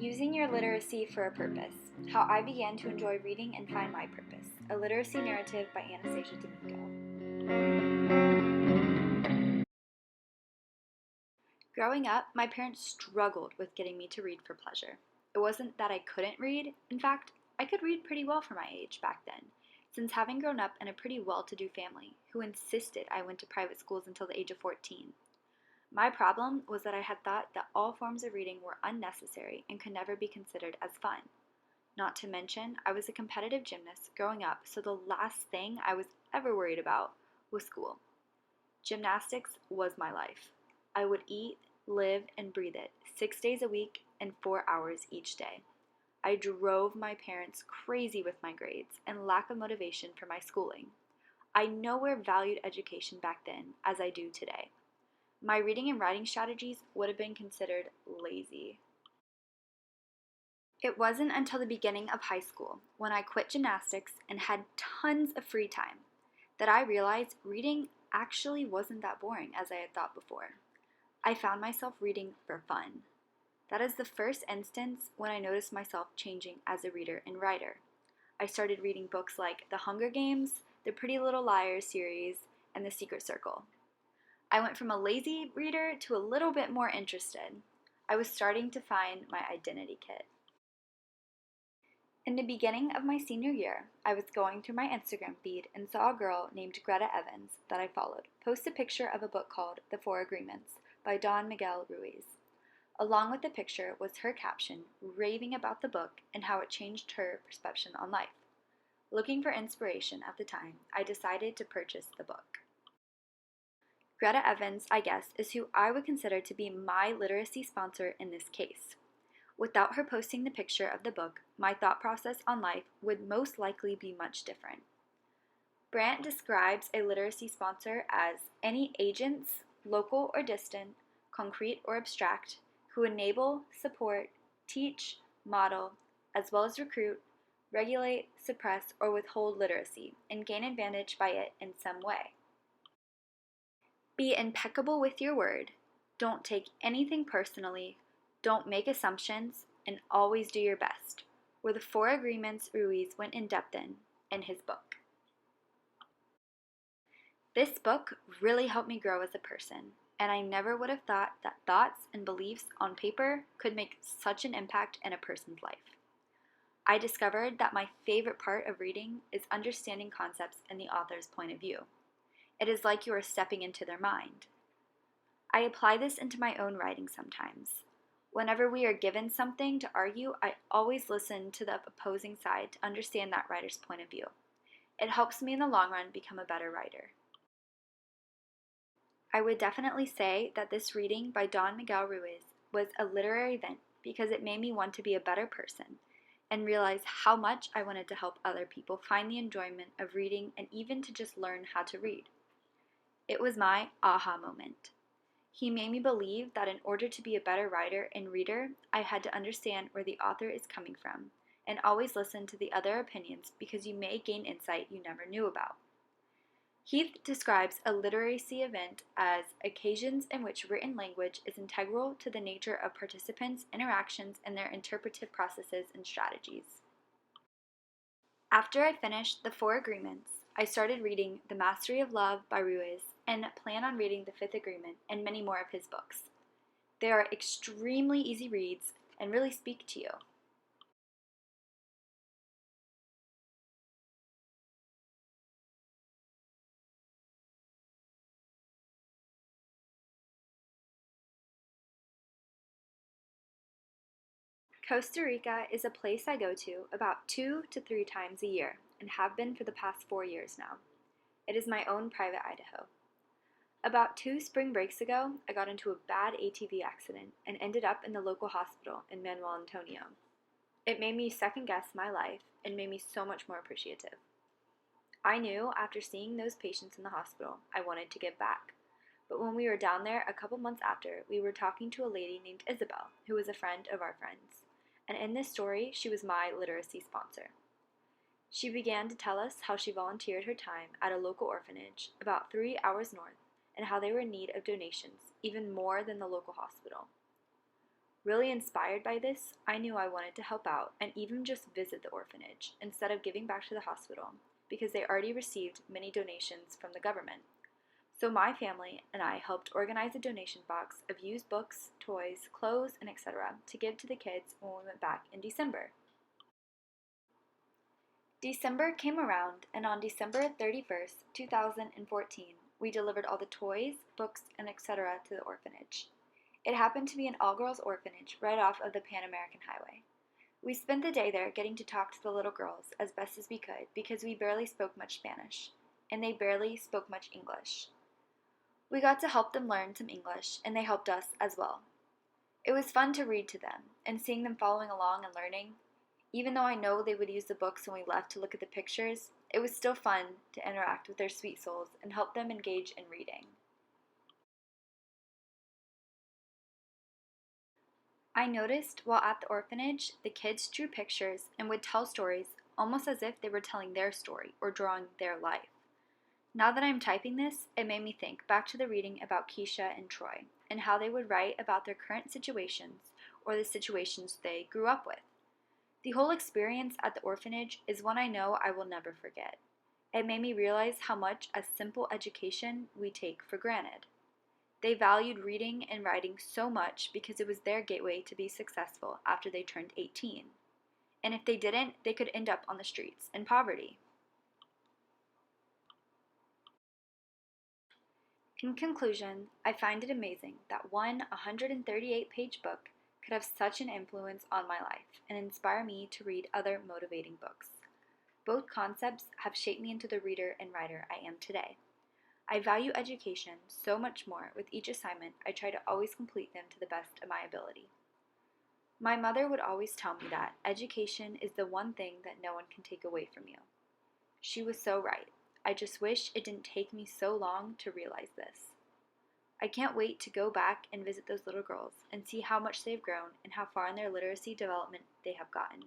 Using Your Literacy for a Purpose: How I Began to Enjoy Reading and Find My Purpose, a literacy narrative by Anastasia D'Amico. Growing up, my parents struggled with getting me to read for pleasure. It wasn't that I couldn't read. In fact, I could read pretty well for my age back then, since having grown up in a pretty well-to-do family who insisted I went to private schools until the age of 14. My problem was that I had thought that all forms of reading were unnecessary and could never be considered as fun. Not to mention, I was a competitive gymnast growing up, so the last thing I was ever worried about was school. Gymnastics was my life. I would eat, live, and breathe it 6 days a week and 4 hours each day. I drove my parents crazy with my grades and lack of motivation for my schooling. I nowhere valued education back then as I do today. My reading and writing strategies would have been considered lazy. It wasn't until the beginning of high school, when I quit gymnastics and had tons of free time, that I realized reading actually wasn't that boring as I had thought before. I found myself reading for fun. That is the first instance when I noticed myself changing as a reader and writer. I started reading books like The Hunger Games, the Pretty Little Liars series, and The Secret Circle. I went from a lazy reader to a little bit more interested. I was starting to find my identity kit. In the beginning of my senior year, I was going through my Instagram feed and saw a girl named Greta Evans that I followed post a picture of a book called The Four Agreements by Don Miguel Ruiz. Along with the picture was her caption raving about the book and how it changed her perception on life. Looking for inspiration at the time, I decided to purchase the book. Greta Evans, I guess, is who I would consider to be my literacy sponsor in this case. Without her posting the picture of the book, my thought process on life would most likely be much different. Brandt describes a literacy sponsor as any agents, local or distant, concrete or abstract, who enable, support, teach, model, as well as recruit, regulate, suppress, or withhold literacy, and gain advantage by it in some way. Be impeccable with your word, don't take anything personally, don't make assumptions, and always do your best, were the four agreements Ruiz went in depth in his book. This book really helped me grow as a person, and I never would have thought that thoughts and beliefs on paper could make such an impact in a person's life. I discovered that my favorite part of reading is understanding concepts in the author's point of view. It is like you are stepping into their mind. I apply this into my own writing sometimes. Whenever we are given something to argue, I always listen to the opposing side to understand that writer's point of view. It helps me in the long run become a better writer. I would definitely say that this reading by Don Miguel Ruiz was a literary event because it made me want to be a better person and realize how much I wanted to help other people find the enjoyment of reading and even to just learn how to read. It was my aha moment. He made me believe that in order to be a better writer and reader, I had to understand where the author is coming from and always listen to the other opinions because you may gain insight you never knew about. He describes a literacy event as occasions in which written language is integral to the nature of participants' interactions and their interpretive processes and strategies. After I finished The Four Agreements, I started reading The Mastery of Love by Ruiz and plan on reading The Fifth Agreement and many more of his books. They are extremely easy reads and really speak to you. Costa Rica is a place I go to about 2 to 3 times a year and have been for the past 4 years now. It is my own private Idaho. About 2 spring breaks ago, I got into a bad ATV accident and ended up in the local hospital in Manuel Antonio. It made me second guess my life and made me so much more appreciative. I knew after seeing those patients in the hospital, I wanted to give back. But when we were down there a couple months after, we were talking to a lady named Isabel, who was a friend of our friends. And in this story, she was my literacy sponsor. She began to tell us how she volunteered her time at a local orphanage about 3 hours north and how they were in need of donations, even more than the local hospital. Really inspired by this, I knew I wanted to help out and even just visit the orphanage instead of giving back to the hospital because they already received many donations from the government. So my family and I helped organize a donation box of used books, toys, clothes, and etc. to give to the kids when we went back in December. December came around, and on December 31st, 2014, we delivered all the toys, books, and etc. to the orphanage. It happened to be an all-girls orphanage right off of the Pan American Highway. We spent the day there getting to talk to the little girls as best as we could because we barely spoke much Spanish, and they barely spoke much English. We got to help them learn some English, and they helped us as well. It was fun to read to them, and seeing them following along and learning. Even though I know they would use the books when we left to look at the pictures, it was still fun to interact with their sweet souls and help them engage in reading. I noticed while at the orphanage, the kids drew pictures and would tell stories almost as if they were telling their story or drawing their life. Now that I'm typing this, it made me think back to the reading about Keisha and Troy and how they would write about their current situations or the situations they grew up with. The whole experience at the orphanage is one I know I will never forget. It made me realize how much a simple education we take for granted. They valued reading and writing so much because it was their gateway to be successful after they turned 18. And if they didn't, they could end up on the streets in poverty. In conclusion, I find it amazing that one 138-page book could have such an influence on my life and inspire me to read other motivating books. Both concepts have shaped me into the reader and writer I am today. I value education so much more. With each assignment, I try to always complete them to the best of my ability. My mother would always tell me that education is the one thing that no one can take away from you. She was so right. I just wish it didn't take me so long to realize this. I can't wait to go back and visit those little girls and see how much they've grown and how far in their literacy development they have gotten.